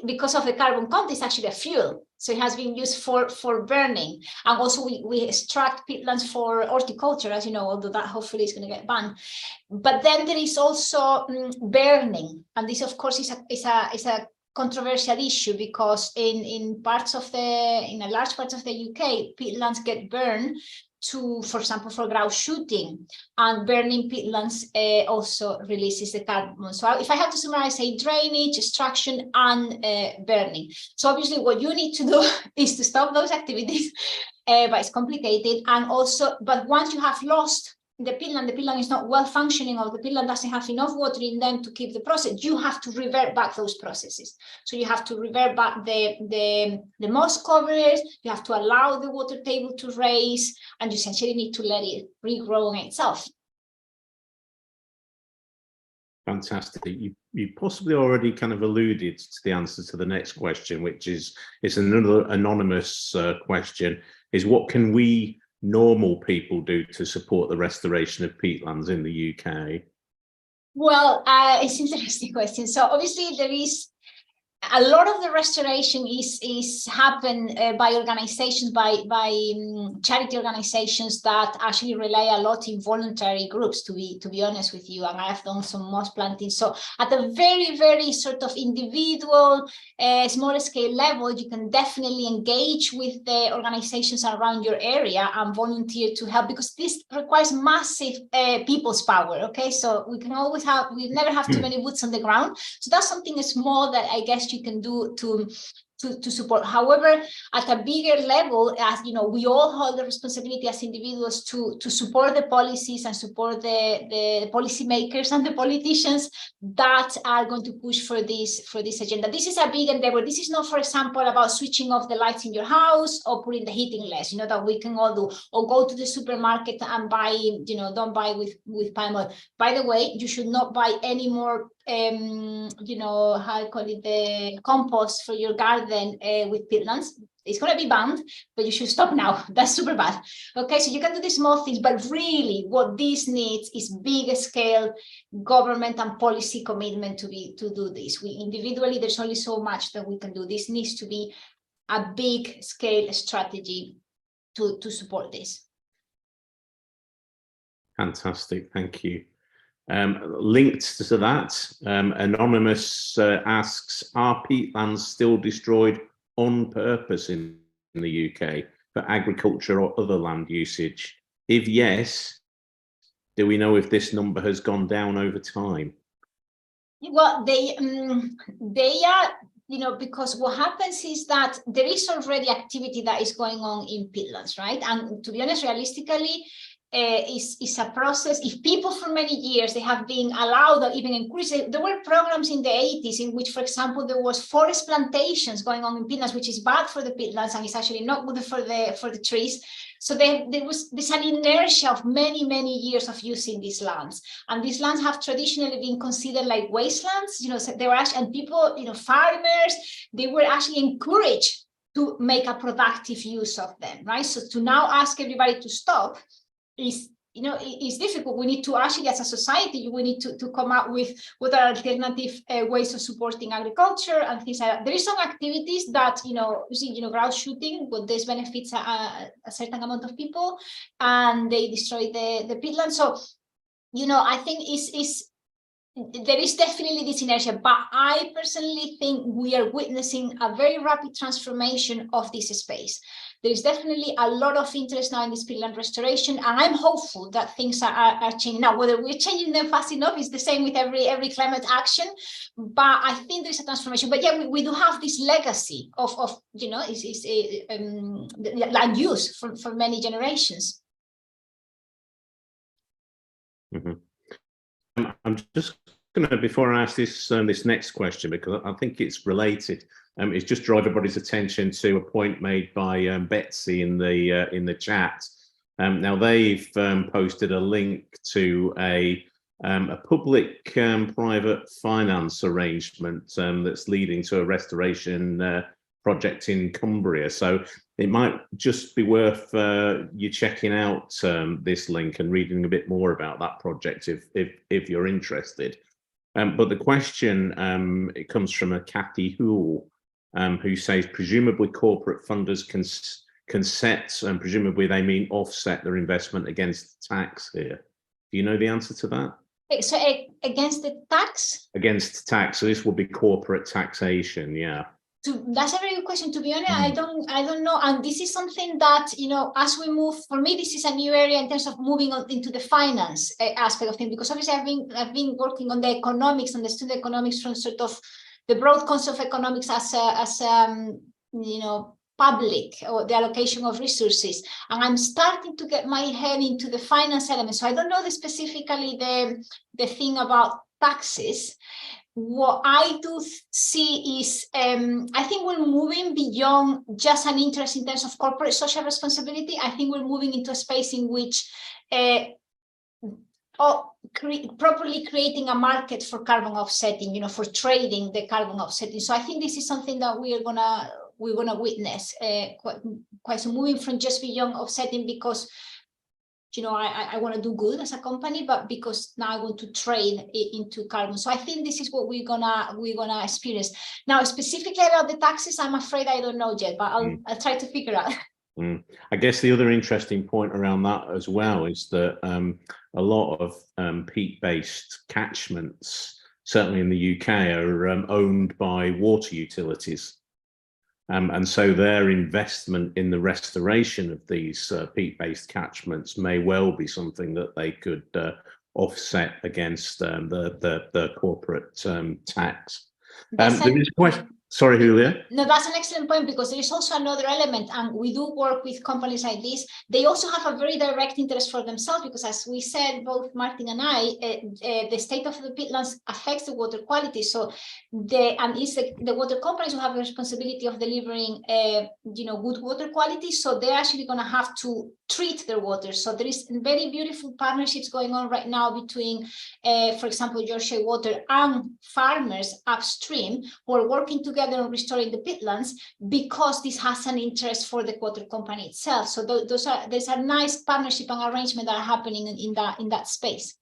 because of the carbon content, is actually a fuel. So it has been used for burning. And also we extract peatlands for horticulture, as you know, although that hopefully is going to get banned. But then there is also burning. And this, of course, is a controversial issue, because in a large parts of the UK, peatlands get burned for example, for grouse shooting, and burning peatlands also releases the carbon. So if I have to summarize, say drainage, extraction, and burning. So obviously what you need to do is to stop those activities, but it's complicated. And also, but once you have lost the peatland is not well functioning, or the peatland doesn't have enough water in them to keep the process, you have to revert back those processes. So you have to revert back the moss covers, you have to allow the water table to raise, and you essentially need to let it regrow on itself. Fantastic. You possibly already kind of alluded to the answer to the next question, which is, it's another anonymous question, is what can we normal people do to support the restoration of peatlands in the UK? Well, it's an interesting question. So obviously there is a lot of the restoration is happened by organizations, by charity organizations that actually rely a lot in voluntary groups, to be honest with you. And I have done some moss planting. So at a very, very sort of individual, smaller scale level, you can definitely engage with the organizations around your area and volunteer to help, because this requires massive people's power. Okay, so we never have too many boots on the ground. So that's something small that I guess you can do to support. However, at a bigger level, as you know, we all hold the responsibility as individuals to support the policies and support the policymakers and the politicians that are going to push for this agenda. This is a big endeavor. This is not, for example, about switching off the lights in your house or putting the heating less, you know, that we can all do, or go to the supermarket and buy, you know, don't buy with palm oil. By the way, you should not buy any more you know, how I call it, the compost for your garden with peatlands. It's going to be banned, but you should stop now. That's super bad. Okay, so you can do these small things, but really what this needs is big scale government and policy commitment to do this. We individually, there's only so much that we can do. This needs to be a big scale strategy to support this. Fantastic, thank you. Linked to that, Anonymous asks, are peatlands still destroyed on purpose in the UK for agriculture or other land usage? If yes, do we know if this number has gone down over time? Well, they are, you know, because what happens is that there is already activity that is going on in peatlands, right? And to be honest, realistically, is a process. If people for many years, they have been allowed or even encouraged, there were programs in the 80s in which, for example, there was forest plantations going on in peatlands, which is bad for the peatlands and it's actually not good for the trees. So there's an inertia of many, many years of using these lands. And these lands have traditionally been considered like wastelands, you know, so they were actually, and people, you know, farmers, they were actually encouraged to make a productive use of them, right? So to now ask everybody to stop is it's difficult. We need to actually, as a society, we need to come up with what are alternative ways of supporting agriculture and things like that. There is some activities that, grouse shooting, but this benefits a certain amount of people, and they destroy the peatland. So, I think there is definitely this inertia, but I personally think we are witnessing a very rapid transformation of this space. There is definitely a lot of interest now in this peatland restoration, and I'm hopeful that things are changing. Now, whether we're changing them fast enough is the same with every climate action, but I think there's a transformation. But yeah, we do have this legacy of land use for many generations. Mm-hmm. I'm just going to, before I ask this next question, because I think it's related, it's just draw everybody's attention to a point made by Betsy in the chat. Now they've posted a link to a public-private finance arrangement that's leading to a restoration project in Cumbria. So it might just be worth you checking out this link and reading a bit more about that project if you're interested. But the question, it comes from a Kathy Hoole, who says presumably corporate funders can set, and presumably they mean offset their investment against tax here. Do you know the answer to that? So against the tax? Against tax. So this will be corporate taxation, yeah. That's a very good question. To be honest, I don't know. And this is something that, as we move, for me, this is a new area in terms of moving on into the finance aspect of things, because obviously I've been working on the economics, understood the economics from sort of the broad concept of economics as public, or the allocation of resources. And I'm starting to get my head into the finance element. So I don't know specifically the thing about taxes. What I do see is, I think we're moving beyond just an interest in terms of corporate social responsibility. I think we're moving into a space in which properly creating a market for carbon offsetting, for trading the carbon offsetting. So I think this is something that we're gonna witness quite so, moving from just beyond offsetting because I want to do good as a company, but because now I want to trade into carbon. So I think this is what we're gonna experience. Now, specifically about the taxes, I'm afraid I don't know yet, but I'll try to figure out. I guess the other interesting point around that as well is that a lot of peat-based catchments, certainly in the UK, are owned by water utilities. And so their investment in the restoration of these peat-based catchments may well be something that they could offset against the corporate tax. There is a question. Sorry, Julia. No, that's an excellent point, because there is also another element, and we do work with companies like this. They also have a very direct interest for themselves, because as we said, both Martin and I, the state of the peatlands affects the water quality. So it's the water companies who have the responsibility of delivering, good water quality. So they're actually going to have to treat their water. So there is very beautiful partnerships going on right now between, for example, Yorkshire Water and farmers upstream who are working together on restoring the peatlands, because this has an interest for the water company itself. So there's a nice partnership and arrangement that are happening in that space.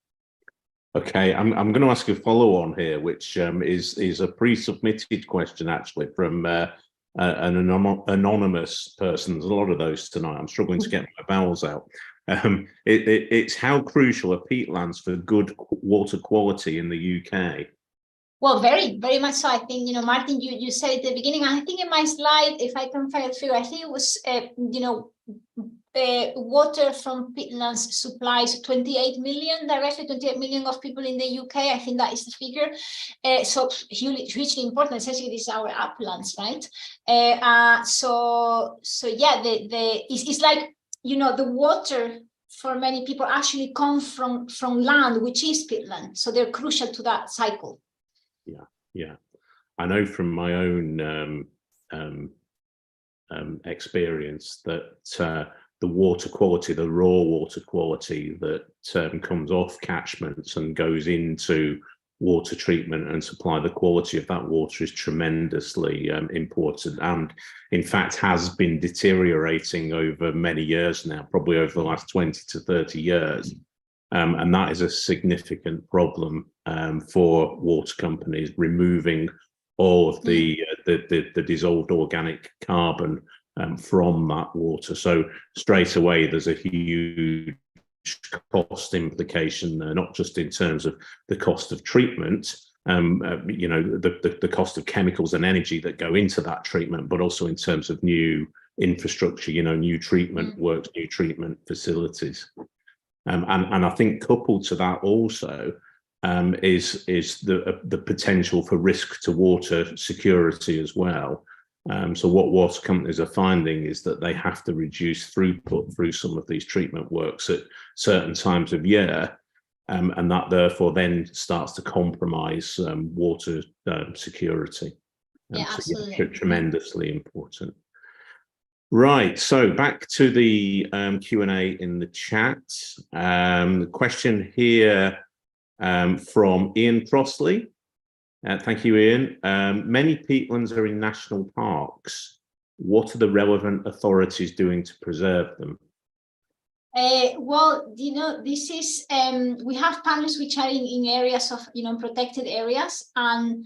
Okay, I'm going to ask a follow-on here, which is a pre-submitted question actually from an anonymous person. There's a lot of those tonight. I'm struggling to get my bowels out. It's how crucial are peatlands for good water quality in the UK? Well, very, very much so. I think, Martin, you said at the beginning, I think in my slide, if I can find the figure, I think it was, water from peatlands supplies 28 million, directly 28 million of people in the UK. I think that is the figure. So hugely important, essentially this is our uplands, right? So yeah, it's like, the water for many people actually comes from land, which is peatland. So they're crucial to that cycle. Yeah. I know from my own experience that the water quality, the raw water quality that comes off catchments and goes into water treatment and supply, the quality of that water is tremendously important, and in fact has been deteriorating over many years now, probably over the last 20 to 30 years. And that is a significant problem for water companies, removing all of the dissolved organic carbon from that water. So straight away, there's a huge cost implication there, not just in terms of the cost of treatment, you know, the cost of chemicals and energy that go into that treatment, but also in terms of new infrastructure, you know, new treatment works, new treatment facilities. And I think coupled to that also is the potential for risk to water security as well. So what water companies are finding is that they have to reduce throughput through some of these treatment works at certain times of year, and that therefore then starts to compromise water security. Yeah, absolutely. So, tremendously important. Right, so back to the Q&A in the chat. The question here from Ian Crossley. Thank you, Ian. Many peatlands are in national parks. What are the relevant authorities doing to preserve them? Well, you know, this is, we have partners which are in areas of, you know, protected areas. And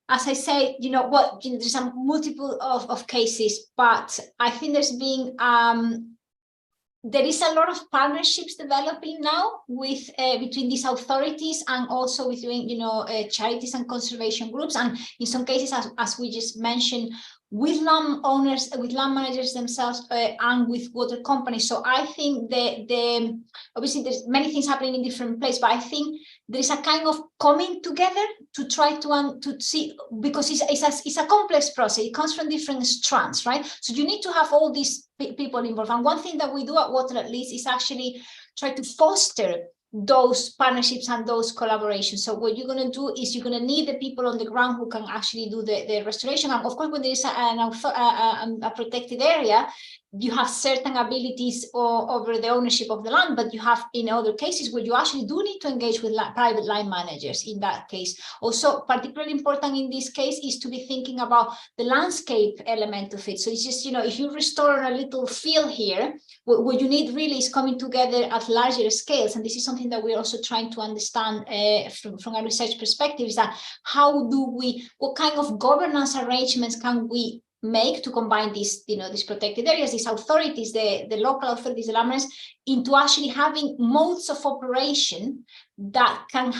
as I say, you know, what, you know, there's a multiple of cases, but I think there's been, there is a lot of partnerships developing now with between these authorities and also between, you know, charities and conservation groups, and in some cases, as we just mentioned, with land owners, with land managers themselves, and with water companies. So I think the obviously there's many things happening in different places, but I think there is a kind of coming together to try to see, because it's a complex process. It comes from different strands, right? So you need to have all these people involved. And one thing that we do at Water at Leeds is actually try to foster those partnerships and those collaborations. So what you're going to do is you're going to need the people on the ground who can actually do the restoration. And of course, when there is a protected area, you have certain abilities over the ownership of the land, but you have in other cases where you actually do need to engage with private line managers in that case. Also, particularly important in this case is to be thinking about the landscape element of it. So it's just, you know, if you restore a little field here, what you need really is coming together at larger scales. And this is something that we're also trying to understand from a research perspective, is that how do we, what kind of governance arrangements can we make to combine these, you know, these protected areas, these authorities, the local authorities, the landmanagements, into actually having modes of operation that can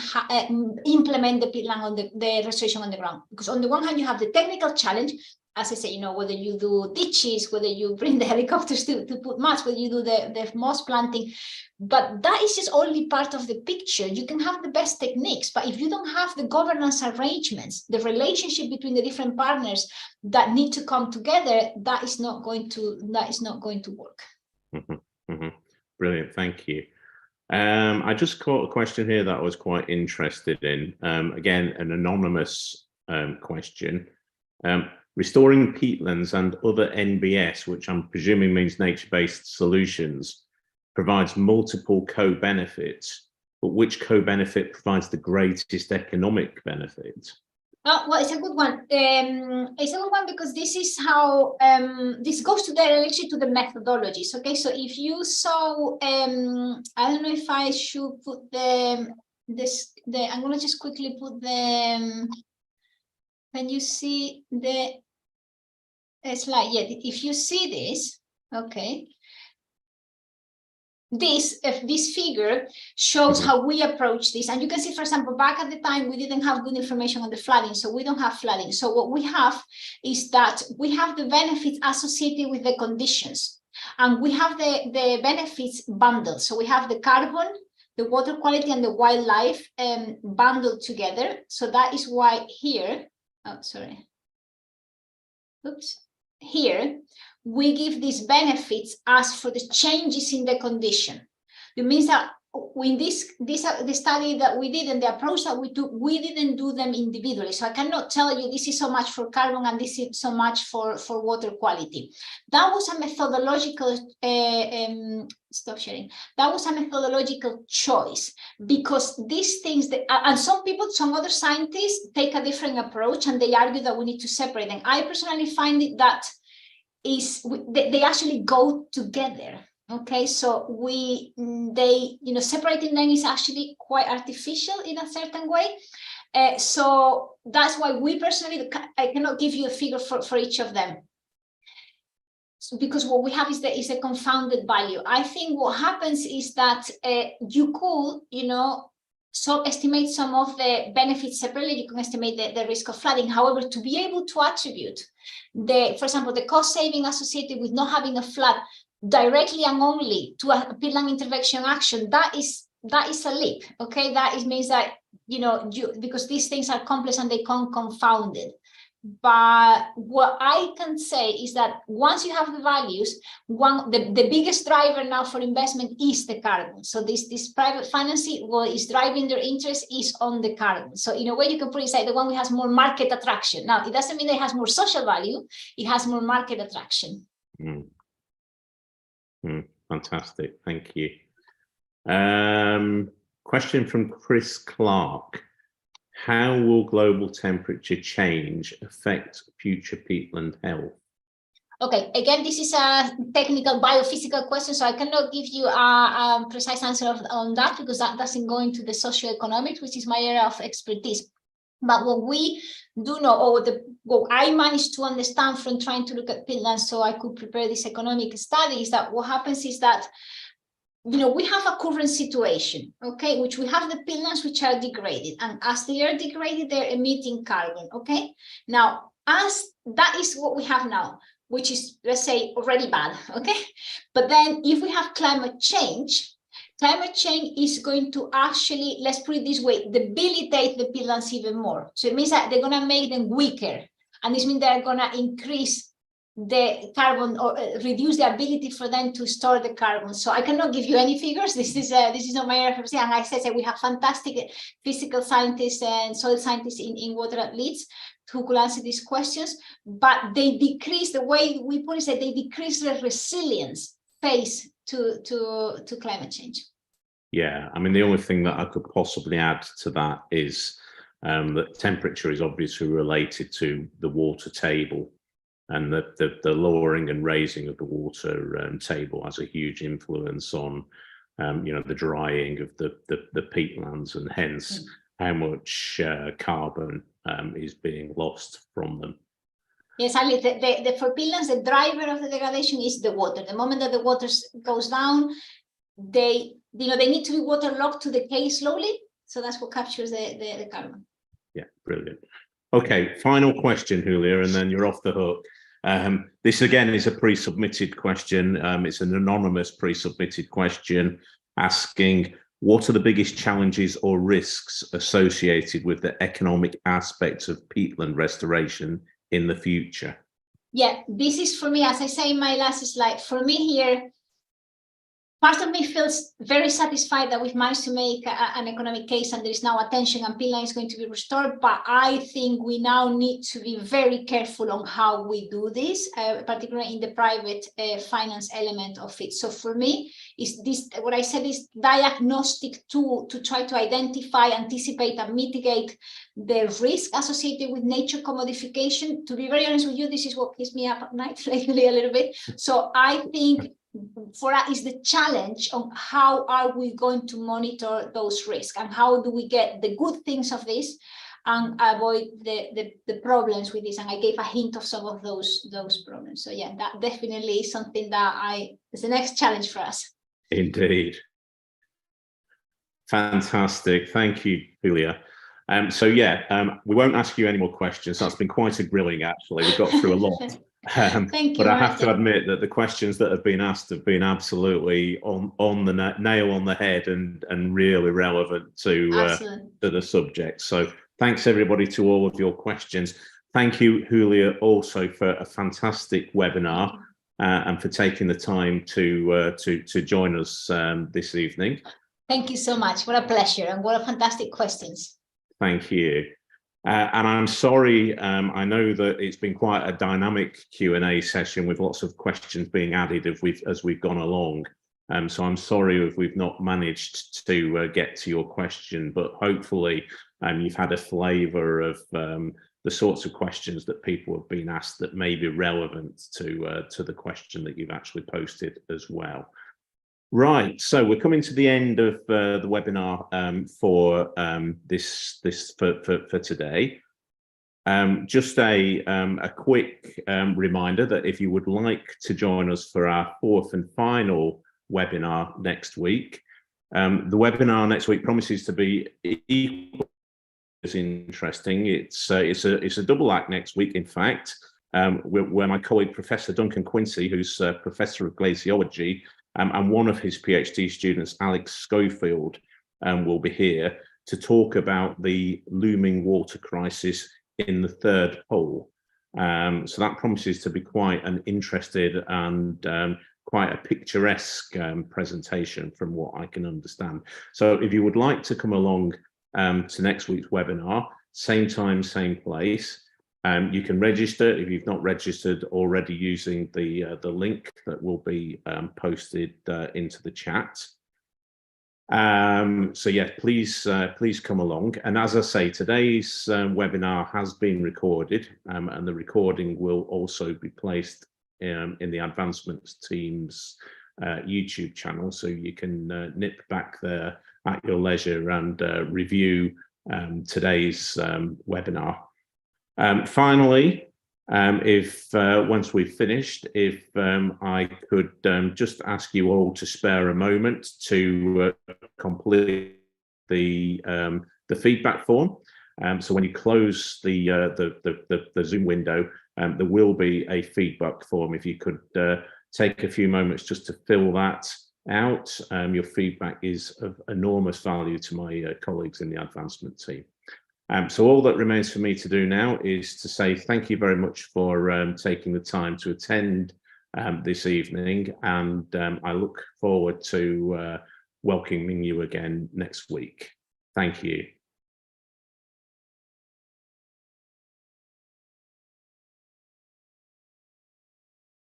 implement the peatland on the restoration on the ground. Because on the one hand, you have the technical challenge, as I say, you know, whether you do ditches, whether you bring the helicopters to put mats, whether you do the moss planting, but that is just only part of the picture. You can have the best techniques, but if you don't have the governance arrangements, the relationship between the different partners that need to come together, that is not going to work. Brilliant, thank you. I just caught a question here that I was quite interested in. Again, an anonymous question. Restoring peatlands and other NBS, which I'm presuming means nature-based solutions, provides multiple co-benefits, but which co-benefit provides the greatest economic benefit? Well, it's a good one. It's a good one because this is how this goes to actually to the methodologies. Okay, so if you saw, I don't know if I should put I'm going to just quickly put the. Can you see the slide? Yeah, if you see this, okay. This figure shows how we approach this, and you can see, for example, back at the time we didn't have good information on the flooding, so we don't have flooding. So what we have is that we have the benefits associated with the conditions, and we have the benefits bundled. So we have the carbon, the water quality, and the wildlife bundled together. So that is why here, here we give these benefits as for the changes in the condition. It means that in the study that we did and the approach that we took, we didn't do them individually. So I cannot tell you this is so much for carbon and this is so much for water quality. That was a methodological stop sharing. That was a methodological choice, because these things that, and some other scientists take a different approach and they argue that we need to separate them. I personally find it that they actually go together. Okay, so separating them is actually quite artificial in a certain way. So that's why we personally, I cannot give you a figure for each of them. Because what we have is a confounded value. I think what happens is that you could, estimate some of the benefits separately. You can estimate the risk of flooding. However, to be able to attribute for example, the cost saving associated with not having a flood directly and only to a peatland intervention action, that is a leap. Okay, means that because these things are complex and they come confounded. But what I can say is that once you have the values, the biggest driver now for investment is the carbon. So this private financing, what is driving their interest is on the carbon. So in a way, you can put it like the one who has more market attraction. Now, it doesn't mean that it has more social value; it has more market attraction. Fantastic, thank you. Question from Chris Clark. How will global temperature change affect future peatland health? Okay, again, this is a technical biophysical question, so I cannot give you a precise answer on that, because that doesn't go into the socioeconomics, which is my area of expertise. But what we do know, or what I managed to understand from trying to look at peatlands so I could prepare this economic study, is that what happens is that we have a current situation, okay, which we have the peatlands which are degraded, and as they are degraded, they're emitting carbon, okay? Now, as that is what we have now, which is, let's say, already bad, okay? But then if we have climate change is going to actually, let's put it this way, debilitate the peatlands even more. So it means that they're going to make them weaker, and this means they're going to increase the carbon or reduce the ability for them to store the carbon. So I cannot give you any figures. This is not my area of expertise. And I said we have fantastic physical scientists and soil scientists in water at Leeds who could answer these questions. But they decrease, the way we put it, that they decrease the resilience phase to climate change. Yeah, I mean, the only thing that I could possibly add to that is that temperature is obviously related to the water table. And the lowering and raising of the water table has a huge influence on, the drying of the peatlands, and hence how much carbon is being lost from them. Yes, Ali, for peatlands, the driver of the degradation is the water. The moment that the water goes down, they need to be waterlogged to decay slowly. So that's what captures the carbon. Yeah, brilliant. Okay, final question, Julia, and then you're off the hook. This again is a pre-submitted question. It's an anonymous pre-submitted question asking, what are the biggest challenges or risks associated with the economic aspects of peatland restoration in the future? Yeah, this is for me, as I say in my last slide, for me here, part of me feels very satisfied that we've managed to make an economic case and there is now attention and peatland is going to be restored. But I think we now need to be very careful on how we do this, particularly in the private finance element of it. So for me, is this what I said is diagnostic tool to try to identify, anticipate, and mitigate the risk associated with nature commodification. To be very honest with you, this is what keeps me up at night lately a little bit. So I think for us is the challenge on how are we going to monitor those risks, and how do we get the good things of this and avoid the problems with this. And I gave a hint of some of those problems. So yeah, that definitely is something that is the next challenge for us. Indeed. Fantastic. Thank you, Julia. We won't ask you any more questions. That's been quite a grilling, actually. We've got through a lot. Thank you, but I have to admit that the questions that have been asked have been absolutely on the nail on the head and really relevant to the subject. So thanks everybody to all of your questions. Thank you, Julia, also for a fantastic webinar and for taking the time to join us this evening. Thank you so much. What a pleasure, and what a fantastic questions. Thank you. And I'm sorry, I know that it's been quite a dynamic Q&A session with lots of questions being added as we've gone along. So I'm sorry if we've not managed to get to your question, but hopefully you've had a flavour of the sorts of questions that people have been asked that may be relevant to the question that you've actually posted as well. Right, so we're coming to the end of the webinar for for today. Just a quick reminder that if you would like to join us for our fourth and final webinar next week, the webinar next week promises to be equally as interesting. It's a double act next week, in fact, where my colleague Professor Duncan Quincy, who's Professor of Glaciology, and one of his PhD students, Alex Schofield, will be here to talk about the looming water crisis in the third pole. So that promises to be quite an interesting and quite a picturesque presentation from what I can understand. So if you would like to come along to next week's webinar, same time, same place, you can register if you've not registered already using the link that will be posted into the chat. So yeah, please come along. And as I say, today's webinar has been recorded, and the recording will also be placed in the advancements team's YouTube channel, so you can nip back there at your leisure and review today's webinar. Finally, if once we've finished, if I could just ask you all to spare a moment to complete the feedback form. So when you close the Zoom window, there will be a feedback form. If you could take a few moments just to fill that out, your feedback is of enormous value to my colleagues in the advancement team. So all that remains for me to do now is to say thank you very much for taking the time to attend this evening, and I look forward to welcoming you again next week. Thank you.